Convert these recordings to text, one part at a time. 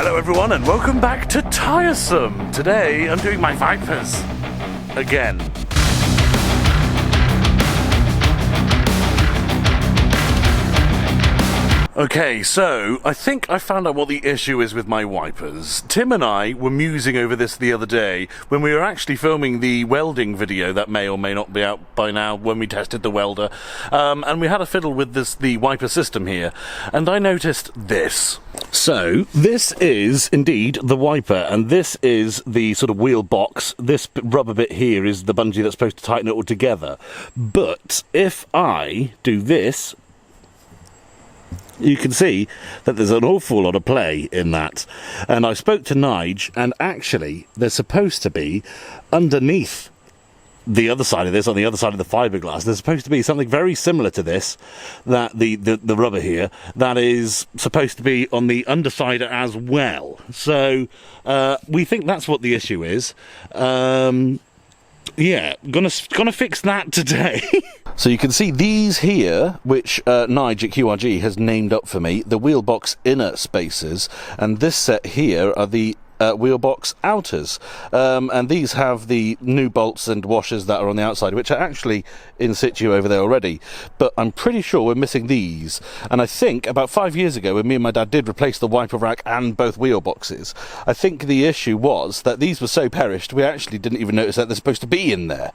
Hello everyone and welcome back to Tiresome. Today I'm doing my Vipers again. Okay, so I think I found out what the issue is with my wipers. Tim and I were musing over this the other day when we were actually filming the welding video that may or may not be out by now when we tested the welder. And we had a fiddle with the wiper system here, and I noticed this. So, this is indeed the wiper, and this is the sort of wheel box. This rubber bit here is the bungee that's supposed to tighten it all together. But if I do this, you can see that there's an awful lot of play in that. And I spoke to Nige, and actually there's supposed to be underneath the other side of this, on the other side of the fiberglass, there's supposed to be something very similar to this, that the rubber here, that is supposed to be on the underside as well. So we think that's what the issue is. Yeah, gonna fix that today. So you can see these here, which Nige at QRG has named up for me, the wheelbox inner spaces, and this set here are the wheelbox outers, and these have the new bolts and washers that are on the outside, which are actually in situ over there already, but I'm pretty sure we're missing these. And I think about 5 years ago, when me and my dad did replace the wiper rack and both wheel boxes, I think the issue was that these were so perished we actually didn't even notice that they're supposed to be in there.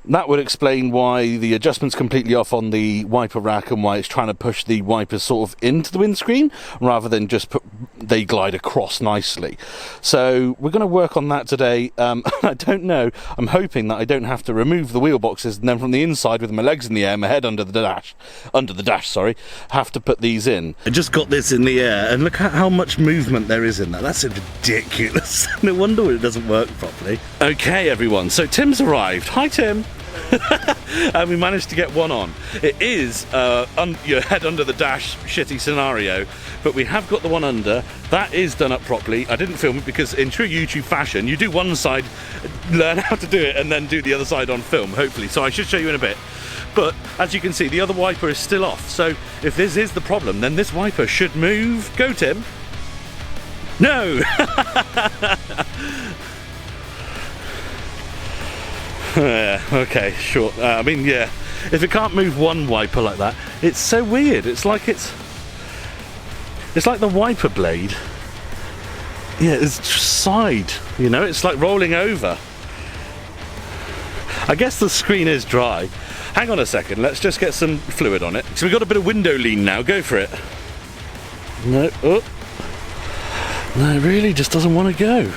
That would explain why the adjustment's completely off on the wiper rack and why it's trying to push the wipers sort of into the windscreen rather than just they glide across nicely. So we're going to work on that today. I don't know, I'm hoping that I don't have to remove the wheel boxes and then from the inside with my legs in the air, my head under the dash, have to put these in. I just got this in the air and look at how much movement there is in that. That's ridiculous. No wonder it doesn't work properly. Okay everyone, so Tim's arrived. Hi Tim. And we managed to get one on. It is your head under the dash shitty scenario, but we have got the one under. That is done up properly. I didn't film it because in true YouTube fashion, you do one side, learn how to do it, and then do the other side on film, hopefully. So I should show you in a bit. But as you can see, the other wiper is still off. So if this is the problem, then this wiper should move. Go, Tim. No! Yeah, okay, sure. I mean, yeah, if it can't move one wiper like that, it's so weird. It's like the wiper blade. Yeah, it's side, you know, it's like rolling over. I guess the screen is dry. Hang on a second, let's just get some fluid on it. So we've got a bit of window lean now, go for it. No, oh. No, it really just doesn't want to go.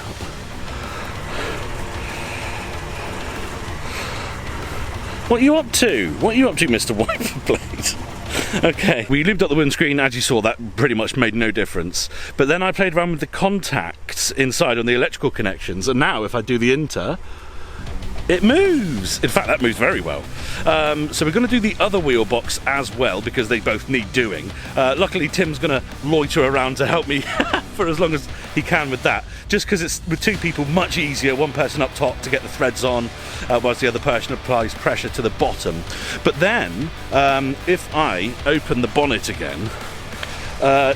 What are you up to? What are you up to, Mr. Wiper Blade? Okay, we lubed up the windscreen. As you saw, that pretty much made no difference. But then I played around with the contacts inside on the electrical connections, and now if I do the inter, it moves. In fact, that moves very well. So we're going to do the other wheel box as well because they both need doing. Luckily, Tim's going to loiter around to help me for as long as he can with that. Just because it's with two people much easier, one person up top to get the threads on, whilst the other person applies pressure to the bottom. But then, if I open the bonnet again,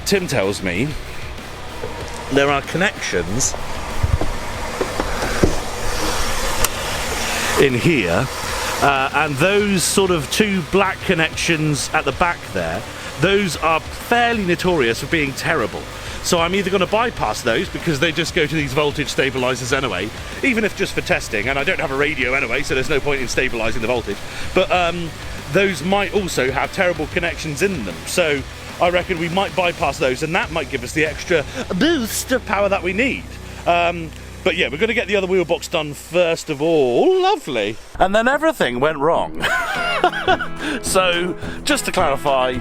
Tim tells me there are connections in here, and those sort of two black connections at the back there, those are fairly notorious for being terrible. So I'm either going to bypass those because they just go to these voltage stabilizers anyway, even if just for testing, and I don't have a radio anyway, so there's no point in stabilizing the voltage. But those might also have terrible connections in them. So I reckon we might bypass those, and that might give us the extra boost of power that we need. But yeah, we're going to get the other wheel box done first of all. Lovely. And then everything went wrong. So, just to clarify,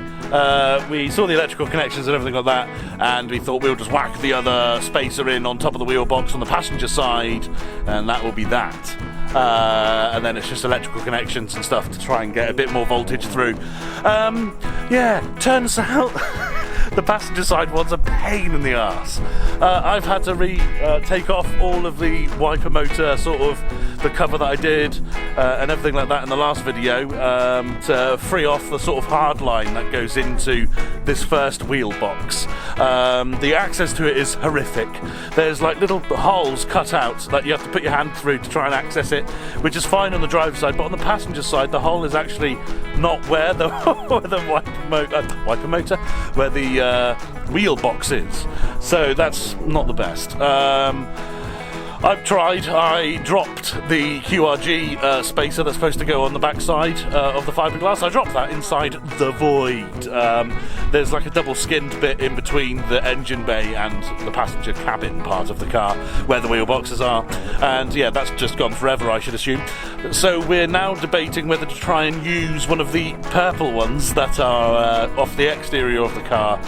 we saw the electrical connections and everything like that, and we thought we'll just whack the other spacer in on top of the wheel box on the passenger side, and that will be that. And then it's just electrical connections and stuff to try and get a bit more voltage through. Yeah, turns out the passenger side one's a pain in the arse. I've had to take off all of the wiper motor sort of the cover that I did and everything like that in the last video to free off the sort of hard line that goes into this first wheel box. The access to it is horrific. There's like little holes cut out that you have to put your hand through to try and access it, which is fine on the driver's side, but on the passenger side the hole is actually not where the wiper motor, where the wheel box is. So that's not the best. I've tried. I dropped the QRG spacer that's supposed to go on the back side of the fiberglass. I dropped that inside the void. There's like a double skinned bit in between the engine bay and the passenger cabin part of the car where the wheel boxes are, and yeah, that's just gone forever, I should assume. So we're now debating whether to try and use one of the purple ones that are off the exterior of the car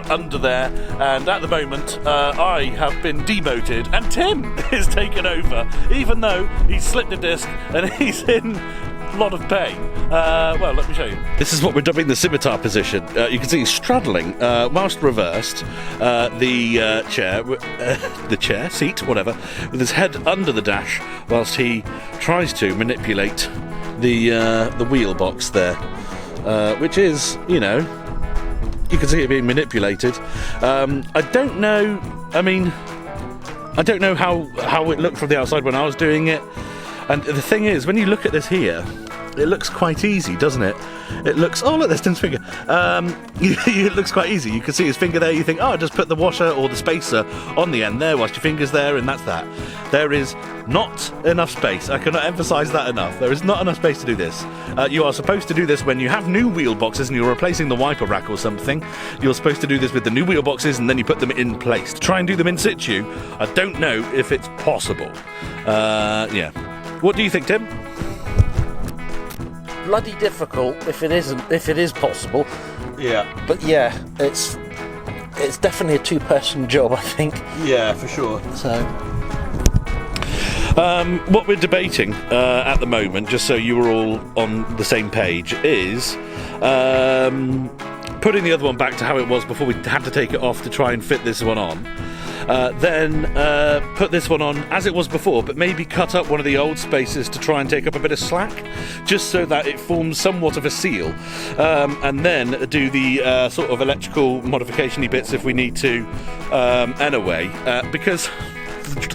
under there, and at the moment I have been demoted and Tim is taken over, even though he's slipped a disc and he's in a lot of pain. Well, let me show you. This is what we're dubbing the scimitar position. You can see he's straddling, whilst reversed, the chair, seat, whatever, with his head under the dash, whilst he tries to manipulate the wheel box there, which is, you know, you can see it being manipulated. I don't know, I mean, I don't know how it looked from the outside when I was doing it, and the thing is, when you look at this here, it looks quite easy, doesn't it? It looks, oh look, there's Tim's finger. It looks quite easy. You can see his finger there, you think, oh, just put the washer or the spacer on the end there whilst your finger's there, and that's that. There is not enough space. I cannot emphasise that enough. There is not enough space to do this. You are supposed to do this when you have new wheel boxes and you're replacing the wiper rack or something. You're supposed to do this with the new wheel boxes and then you put them in place. To try and do them in situ, I don't know if it's possible. Yeah. What do you think, Tim? Bloody difficult if it is possible. Yeah. But yeah, it's definitely a two-person job, I think. Yeah, for sure. So what we're debating at the moment, just so you were all on the same page, is putting the other one back to how it was before we had to take it off to try and fit this one on. Then put this one on as it was before, but maybe cut up one of the old spaces to try and take up a bit of slack, just so that it forms somewhat of a seal, and then do the sort of electrical modification-y bits if we need to anyway, because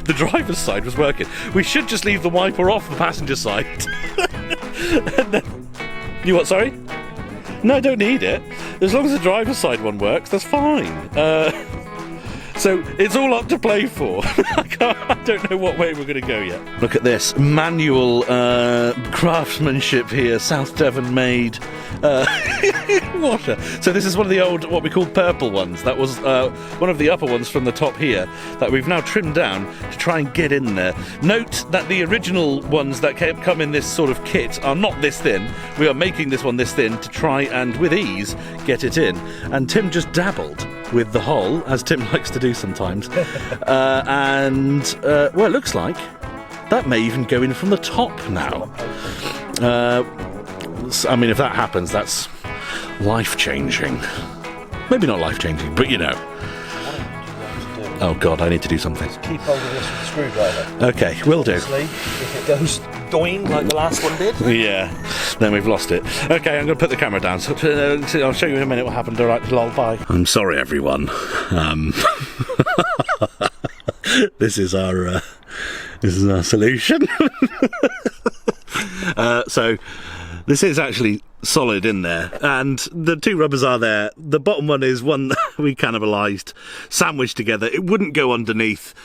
the driver's side was working. We should just leave the wiper off the passenger side. And then, you what, sorry? No, I don't need it. As long as the driver's side one works, that's fine. So it's all up to play for. I don't know what way we're going to go yet. Look at this manual craftsmanship here, South Devon made washer. So this is one of the old, what we call purple ones. That was one of the upper ones from the top here that we've now trimmed down to try and get in there. Note that the original ones that come in this sort of kit are not this thin. We are making this one this thin to try and, with ease, get it in. And Tim just dabbled with the hole, as Tim likes to do sometimes. Well, it looks like that may even go in from the top now. I mean, if that happens, that's life-changing. Maybe not life-changing, but you know. Oh God, I need to do something. Just keep hold of this with the screwdriver. Okay, will do. Obviously, if it goes doing like the last one did. Yeah, then we've lost it. Okay, I'm going to put the camera down. So, I'll show you in a minute what happened. All right, lol, bye. I'm sorry, everyone. This is our solution. So this is actually solid in there, and the two rubbers are there. The bottom one is one that we cannibalised, sandwiched together. It wouldn't go underneath.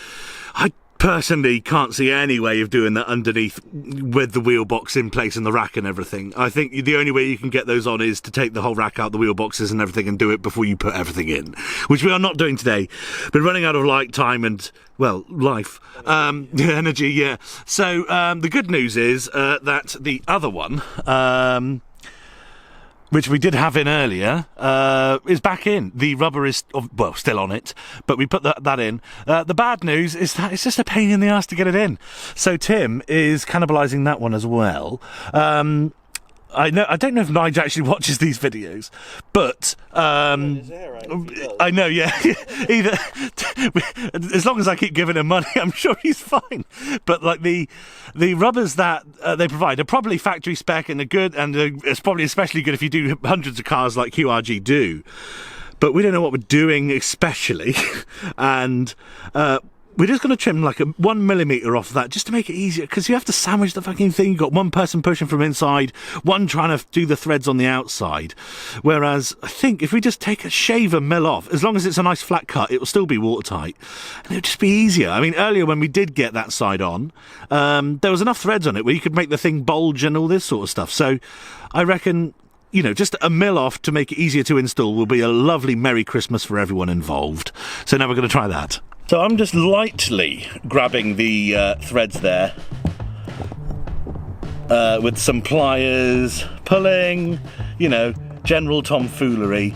I personally can't see any way of doing that underneath with the wheel box in place and the rack and everything. I think the only way you can get those on is to take the whole rack out, the wheel boxes and everything, and do it before you put everything in, which we are not doing today. Been running out of light, time and, well, life, energy, yeah. So the good news is that the other one, which we did have in earlier, is back in. The rubber is, well, still on it, but we put that in. The bad news is that it's just a pain in the ass to get it in. So Tim is cannibalising that one as well. I don't know if Nigel actually watches these videos, but I know, yeah. Either as long as I keep giving him money, I'm sure he's fine. But like the rubbers that they provide are probably factory spec and are good, and it's probably especially good if you do hundreds of cars like QRG do. But we don't know what we're doing, especially, and we're just going to trim like 1 millimeter off that just to make it easier, because you have to sandwich the fucking thing. You've got one person pushing from inside, one trying to do the threads on the outside. Whereas I think if we just take a shave and mill off, as long as it's a nice flat cut, it will still be watertight. And it'll just be easier. I mean, earlier when we did get that side on, there was enough threads on it where you could make the thing bulge and all this sort of stuff. So I reckon, you know, just a mill off to make it easier to install will be a lovely Merry Christmas for everyone involved. So now we're going to try that. So I'm just lightly grabbing the threads there with some pliers, pulling, you know, general tomfoolery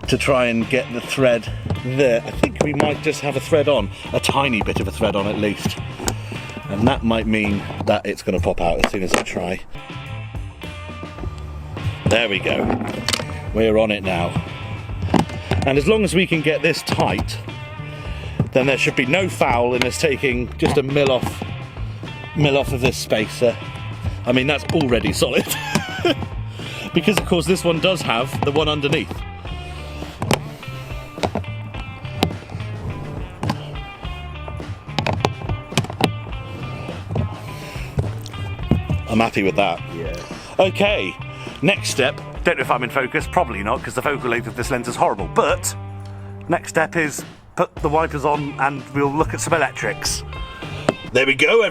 to try and get the thread there. I think we might just have a thread on, a tiny bit of a thread on at least. And that might mean that it's going to pop out as soon as I try. There we go. We're on it now. And as long as we can get this tight, then there should be no foul in us taking just a mill off of this spacer. I mean, that's already solid. Because of course this one does have the one underneath. I'm happy with that. Yeah. Okay, next step. Don't know if I'm in focus, probably not, because the focal length of this lens is horrible. But next step is put the wipers on and we'll look at some electrics. There we go,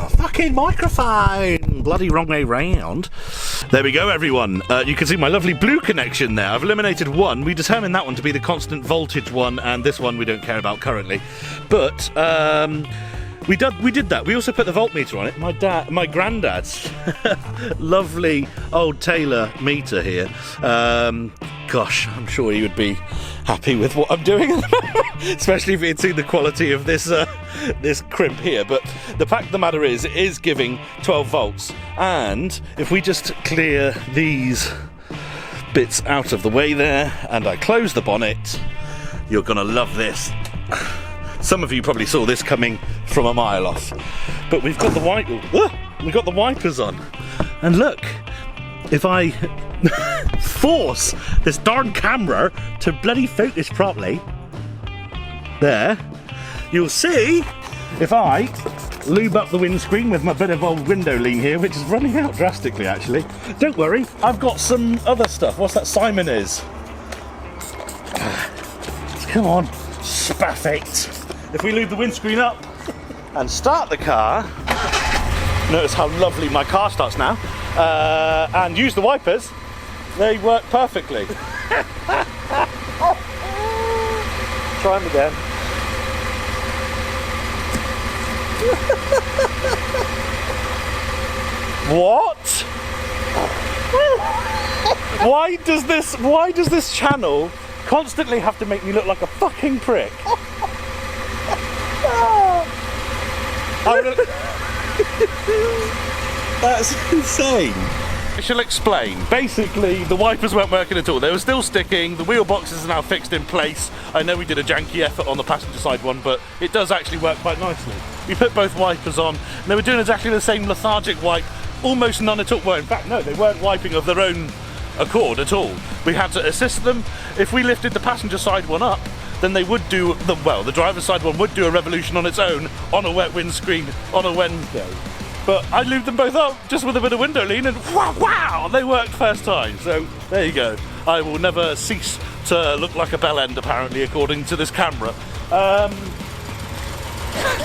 fucking microphone! Bloody wrong way round. There we go, everyone. You can see my lovely blue connection there. I've eliminated one. We determined that one to be the constant voltage one, and this one we don't care about currently. But we did that. We also put the voltmeter on it. My granddad's lovely old Taylor meter here. Gosh, I'm sure he would be happy with what I'm doing at the moment, especially if he'd seen the quality of this this crimp here. But the fact of the matter is, it is giving 12 volts. And if we just clear these bits out of the way there, and I close the bonnet, you're gonna love this. Some of you probably saw this coming from a mile off. But we've got the wipers on. And look, if I force this darn camera to bloody focus properly, there, you'll see if I lube up the windscreen with my bit of old window lean here, which is running out drastically actually. Don't worry, I've got some other stuff. What's that Simon is? Come on, spaff it. If we lube the windscreen up and start the car, notice how lovely my car starts now, and use the wipers, they work perfectly. Try them again. What? Why does this channel constantly have to make me look like a fucking prick? That's insane. I shall explain. Basically, the wipers weren't working at all. They were still sticking. The wheel boxes are now fixed in place. I know we did a janky effort on the passenger side one, but it does actually work quite nicely. We put both wipers on, and they were doing exactly the same lethargic wipe, almost none at all. Well, in fact, no, they weren't wiping of their own accord at all. We had to assist them. If we lifted the passenger side one up, then they would do the driver's side one would do a revolution on its own on a wet windscreen on a Wednesday. But I lubed them both up just with a bit of window lean, and wow, they worked first time. So there you go. I will never cease to look like a bell end, apparently, according to this camera.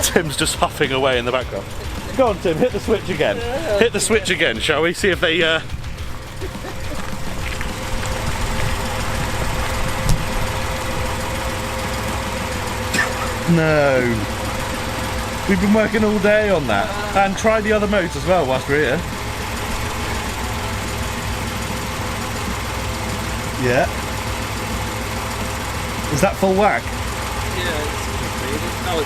Tim's just huffing away in the background. Go on, Tim, hit the switch again. Hit the switch again, shall we? See if they No. We've been working all day on that. And try the other modes as well whilst we're here. Yeah. Is that full whack? Yeah, it's completed. No,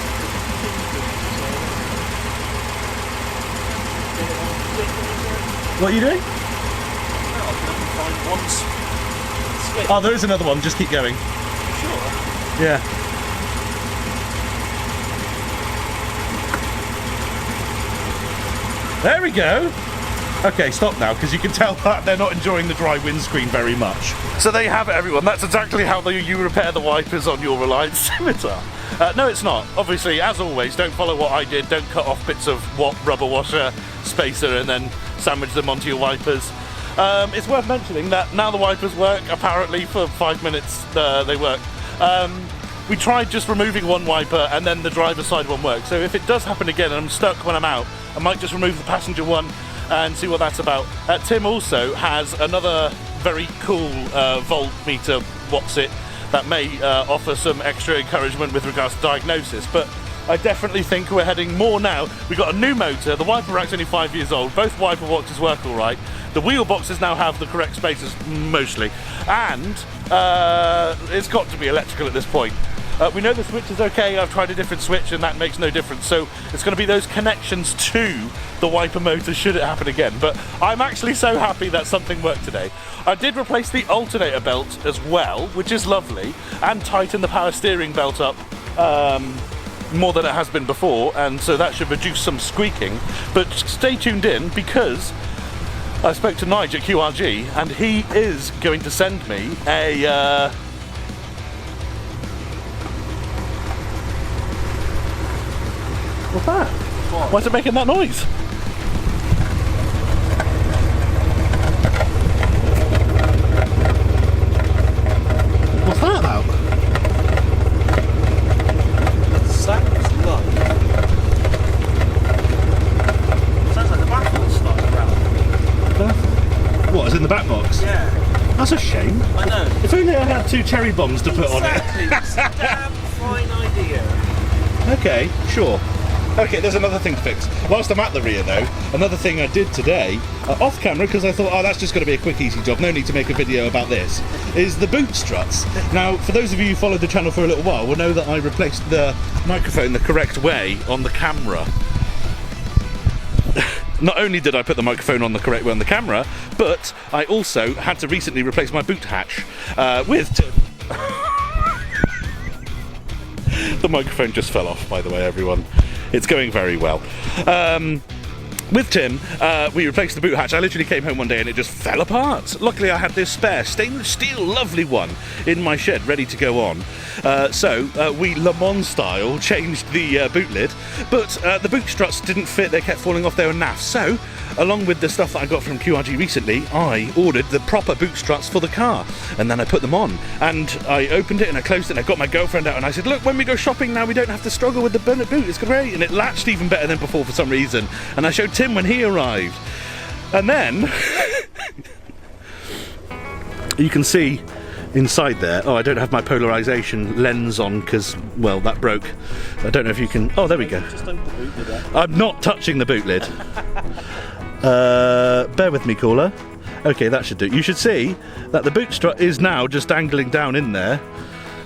What are you doing? find one switch. Oh, there is another one. Just keep going. Sure. Yeah. There we go. Okay, stop now, because you can tell that they're not enjoying the dry windscreen very much. So there you have it, everyone. That's exactly how you repair the wipers on your Reliance Scimitar. No, it's not. Obviously, as always, don't follow what I did. Don't cut off bits of rubber washer, spacer, and then sandwich them onto your wipers. It's worth mentioning that now the wipers work, apparently for 5 minutes they work. We tried just removing one wiper and then the driver's side one worked. So if it does happen again and I'm stuck when I'm out, I might just remove the passenger one and see what that's about. Tim also has another very cool voltmeter, that may offer some extra encouragement with regards to diagnosis, but I definitely think we're heading more now. We've got a new motor, the wiper rack's only 5 years old, both wiper boxes work all right, the wheel boxes now have the correct spaces, mostly, and it's got to be electrical at this point. We know the switch is okay, I've tried a different switch and that makes no difference, so it's going to be those connections to the wiper motor should it happen again. But I'm actually so happy that something worked today. I did replace the alternator belt as well, which is lovely, and tighten the power steering belt up more than it has been before, and so that should reduce some squeaking. But stay tuned in, because I spoke to Nige at QRG and he is going to send me a what's that? What? Why is it making that noise? What's that about? Sounds like the baffle started around. What, is in the back box? Yeah. That's a shame. I know. If only I had 2 cherry bombs to put on it. It's a damn fine idea. Okay, sure. Okay, there's another thing to fix. Whilst I'm at the rear though, another thing I did today, off camera, because I thought, oh, that's just going to be a quick, easy job, no need to make a video about this, is the boot struts. Now, for those of you who followed the channel for a little while, will know that I replaced the microphone the correct way on the camera. Not only did I put the microphone on the correct way on the camera, but I also had to recently replace my boot hatch with... The microphone just fell off, by the way, everyone. It's going very well. With Tim, we replaced the boot hatch. I literally came home one day and it just fell apart. Luckily, I had this spare stainless steel lovely one in my shed ready to go on. So we Le Mans style changed the boot lid, but the boot struts didn't fit. They kept falling off. They were naff. So, along with the stuff that I got from QRG recently, I ordered the proper boot struts for the car, and then I put them on. And I opened it and I closed it and I got my girlfriend out and I said, look, when we go shopping now, we don't have to struggle with the bonnet boot. It's great. And it latched even better than before for some reason. And I showed Tim when he arrived. And then you can see inside there, oh, I don't have my polarization lens on because, well, that broke. I don't know if you can, oh, there we go. Just open the boot lid up. I'm not touching the boot lid. Bear with me, caller. Okay, that should do. You should see that the boot strut is now just dangling down in there,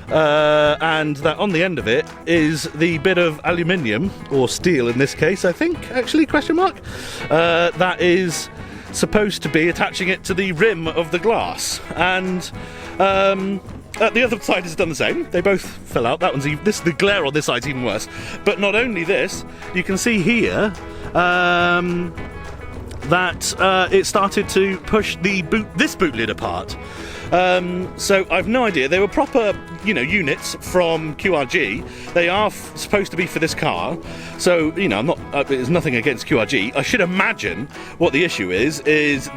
and that on the end of it is the bit of aluminium, or steel in this case, I think, actually, question mark, that is supposed to be attaching it to the rim of the glass. And the other side has done the same. They both fell out. That one's even, the glare on this side's even worse. But not only this, you can see here that it started to push this boot lid apart. So I've no idea. They were proper, units from QRG. They are supposed to be for this car. So, I'm not. There's nothing against QRG. I should imagine what the issue is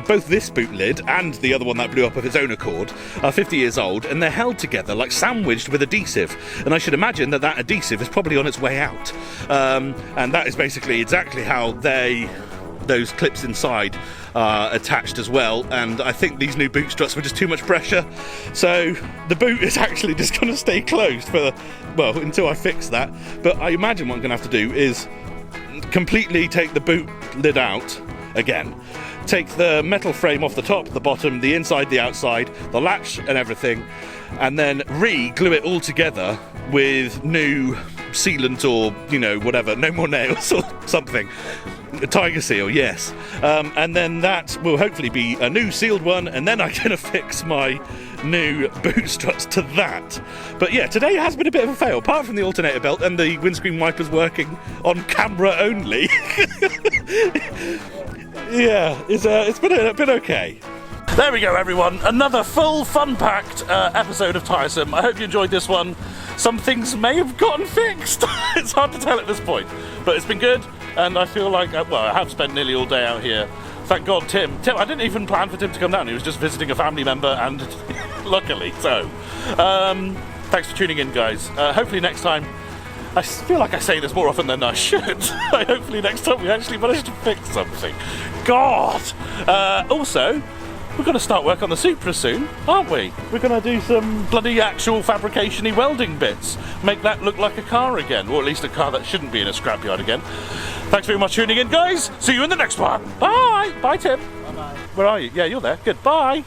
both this boot lid and the other one that blew up of its own accord are 50 years old, and they're held together like sandwiched with adhesive. And I should imagine that adhesive is probably on its way out. And that is basically exactly how those clips inside are attached as well, and I think these new boot struts were just too much pressure, so the boot is actually just going to stay closed until I fix that. But I imagine what I'm going to have to do is completely take the boot lid out again, take the metal frame off the top, the bottom, the inside, the outside, the latch and everything, and then re-glue it all together with new sealant or, you know, whatever, no more nails or something. A tiger seal, yes. And then that will hopefully be a new sealed one, and then I'm going to fix my new boot struts to that. But yeah, today has been a bit of a fail, apart from the alternator belt and the windscreen wipers working on camera only. Yeah, it's been okay. There we go, everyone. Another full, fun-packed episode of Tiresome. I hope you enjoyed this one. Some things may have gotten fixed. It's hard to tell at this point, but it's been good, and I feel like, well, I have spent nearly all day out here. Thank God, Tim, I didn't even plan for Tim to come down. He was just visiting a family member, and luckily so. Thanks for tuning in, guys. Hopefully next time, I feel like I say this more often than I should. Hopefully next time we actually manage to fix something. God! Also, we're going to start work on the Supra soon, aren't we? We're going to do some bloody actual fabrication-y welding bits. Make that look like a car again, or at least a car that shouldn't be in a scrapyard again. Thanks very much for tuning in, guys. See you in the next one. Bye! Bye, Tim. Bye-bye. Where are you? Yeah, you're there. Good. Bye.